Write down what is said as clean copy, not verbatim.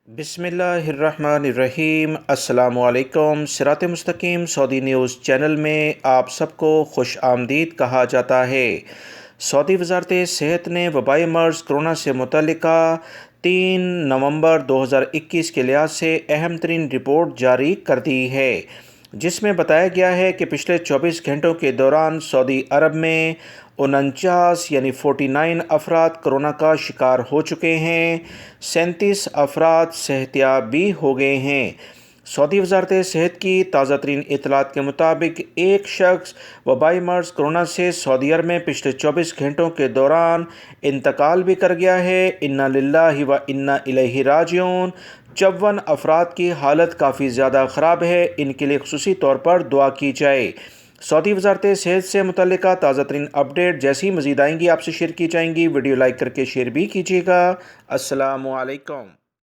بسم اللہ الرحمن الرحیم۔ السلام علیکم۔ صراط مستقیم سعودی نیوز چینل میں آپ سب کو خوش آمدید کہا جاتا ہے۔ سعودی وزارت صحت نے وبائی مرض کرونا سے متعلقہ 3 نومبر 2021 کے لحاظ سے اہم ترین رپورٹ جاری کر دی ہے، جس میں بتایا گیا ہے کہ پچھلے 24 گھنٹوں کے دوران سعودی عرب میں 49 افراد کرونا کا شکار ہو چکے ہیں، 37 افراد صحتیاب بھی ہو گئے ہیں۔ سعودی وزارت صحت کی تازہ ترین اطلاعات کے مطابق ایک شخص وبائی مرض کرونا سے سعودی عرب میں پچھلے 24 گھنٹوں کے دوران انتقال بھی کر گیا ہے۔ انا للہ و انا الیہ راجعون۔ 54 افراد کی حالت کافی زیادہ خراب ہے، ان کے لیے خصوصی طور پر دعا کی جائے۔ سعودی وزارت صحت سے متعلقہ تازہ ترین اپڈیٹ جیسی مزید آئیں گی آپ سے شیئر کی جائیں گی۔ ویڈیو لائک کر کے شیئر بھی کیجیے گا۔ السلام علیکم۔